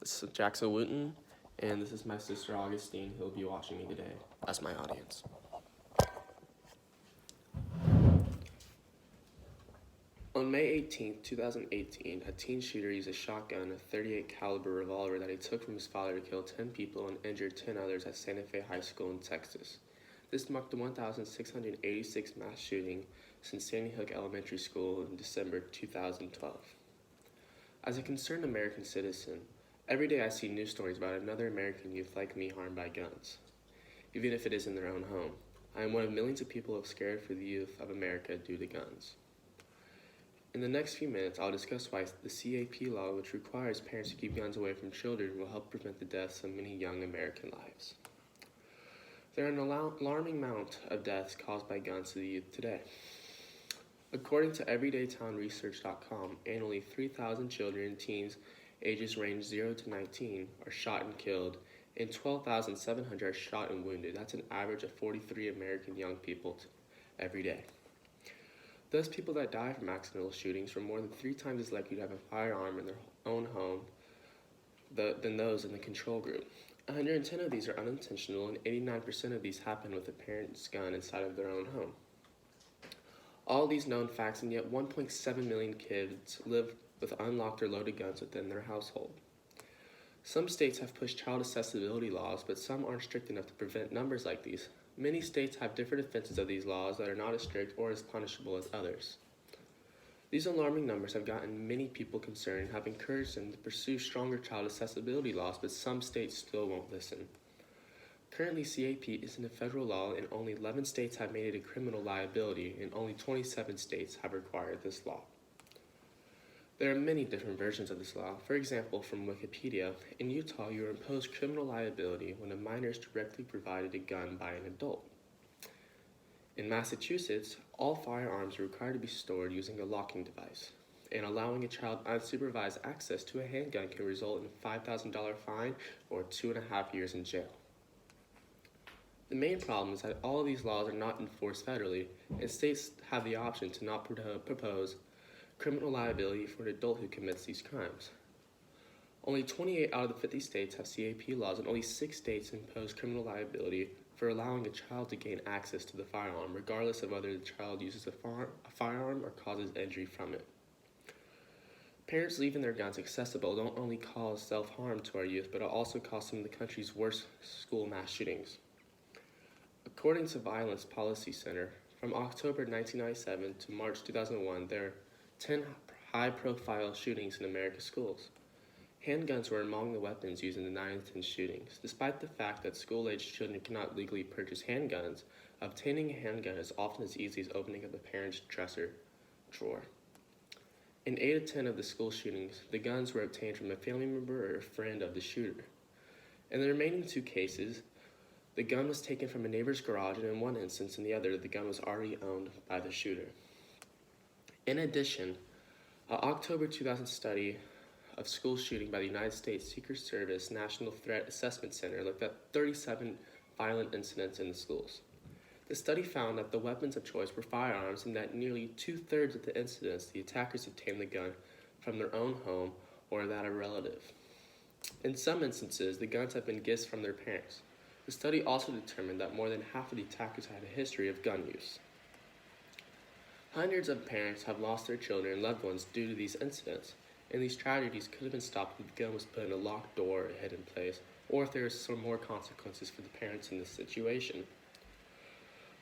This is Jackson Wooten, and this is my sister Augustine, who will be watching me today as my audience. On May 18, 2018, a teen shooter used a shotgun, a .38 caliber revolver that he took from his father to kill 10 people and injure 10 others at Santa Fe High School in Texas. This marked the 1,686th mass shooting since Sandy Hook Elementary School in December 2012. As a concerned American citizen, every day I see news stories about another American youth like me harmed by guns, even if it is in their own home. I am one of millions of people who are scared for the youth of America due to guns. In the next few minutes, I'll discuss why the CAP law, which requires parents to keep guns away from children, will help prevent the deaths of many young American lives. There are an alarming amount of deaths caused by guns to the youth today. According to EverydayTownResearch.com, annually 3,000 children and teens ages range 0 to 19 are shot and killed, and 12,700 are shot and wounded. That's an average of 43 American young people every day. Those people that die from accidental shootings are more than 3 times as likely to have a firearm in their own home than those in the control group. 110 of these are unintentional, and 89% of these happen with a parent's gun inside of their own home. All these known facts, and yet 1.7 million kids live with unlocked or loaded guns within their household. Some states have pushed child accessibility laws, but some aren't strict enough to prevent numbers like these. Many states have different offenses of these laws that are not as strict or as punishable as others. These alarming numbers have gotten many people concerned and have encouraged them to pursue stronger child accessibility laws, but some states still won't listen. Currently, CAP isn't a federal law, and only 11 states have made it a criminal liability, and only 27 states have required this law. There are many different versions of this law. For example, from Wikipedia, in Utah, you are imposed criminal liability when a minor is directly provided a gun by an adult. In Massachusetts, all firearms are required to be stored using a locking device, and allowing a child unsupervised access to a handgun can result in a $5,000 fine or 2.5 years in jail. The main problem is that all of these laws are not enforced federally, and states have the option to not propose criminal liability for an adult who commits these crimes. Only 28 out of the 50 states have CAP laws, and only 6 states impose criminal liability for allowing a child to gain access to the firearm, regardless of whether the child uses a firearm or causes injury from it. Parents leaving their guns accessible don't only cause self-harm to our youth, but it also cause some of the country's worst school mass shootings. According to Violence Policy Center, from October 1997 to March 2001, there are 10 high-profile shootings in America's schools. Handguns were among the weapons used in the 9 to 10 shootings. Despite the fact that school-aged children cannot legally purchase handguns, obtaining a handgun is often as easy as opening up a parent's dresser drawer. In 8 to 10 of the school shootings, the guns were obtained from a family member or a friend of the shooter. In the remaining 2 cases, the gun was taken from a neighbor's garage, and in one instance, in the other, the gun was already owned by the shooter. In addition, an October 2000 study of school shooting by the United States Secret Service National Threat Assessment Center looked at 37 violent incidents in the schools. The study found that the weapons of choice were firearms, and that nearly 2/3 of the incidents, the attackers obtained the gun from their own home or that of a relative. In some instances, the guns have been gifts from their parents. The study also determined that more than half of the attackers had a history of gun use. Hundreds of parents have lost their children and loved ones due to these incidents, and these tragedies could have been stopped if the gun was put in a locked door or a hidden place, or if there were some more consequences for the parents in this situation.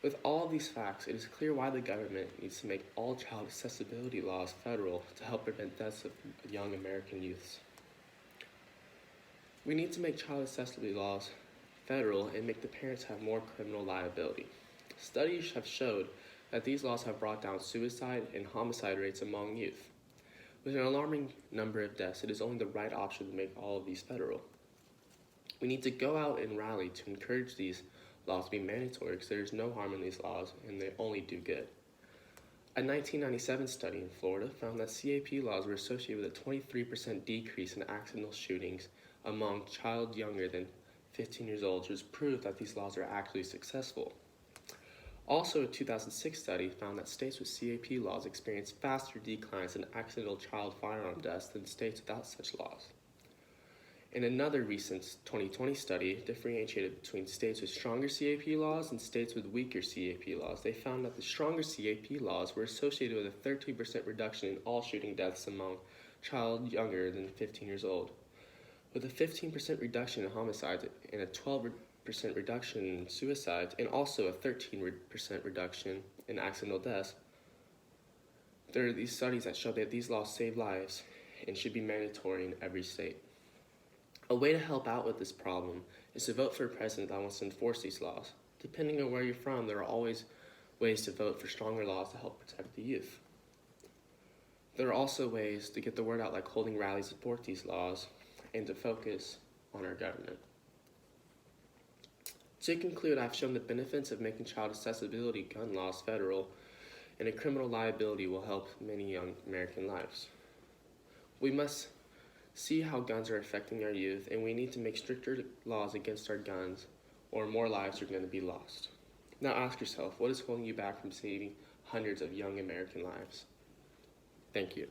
With all of these facts, it is clear why the government needs to make all child accessibility laws federal to help prevent deaths of young American youths. We need to make child accessibility laws federal and make the parents have more criminal liability. Studies have showed that these laws have brought down suicide and homicide rates among youth. With an alarming number of deaths, it is only the right option to make all of these federal. We need to go out and rally to encourage these laws to be mandatory, because there is no harm in these laws and they only do good. A 1997 study in Florida found that CAP laws were associated with a 23% decrease in accidental shootings among child younger than 15 years old, which proved that these laws are actually successful. Also, a 2006 study found that states with CAP laws experienced faster declines in accidental child firearm deaths than states without such laws. In another recent 2020 study differentiated between states with stronger CAP laws and states with weaker CAP laws, they found that the stronger CAP laws were associated with a 13% reduction in all shooting deaths among child younger than 15 years old, with a 15% reduction in homicides and a 12% reduction in suicides, and also a 13% reduction in accidental deaths. There are these studies that show that these laws save lives and should be mandatory in every state. A way to help out with this problem is to vote for a president that wants to enforce these laws. Depending on where you're from, there are always ways to vote for stronger laws to help protect the youth. There are also ways to get the word out, like holding rallies to support these laws and to focus on our government. To conclude, I've shown the benefits of making child accessibility gun laws federal, and a criminal liability will help many young American lives. We must see how guns are affecting our youth, and we need to make stricter laws against our guns, or more lives are going to be lost. Now ask yourself, what is holding you back from saving hundreds of young American lives? Thank you.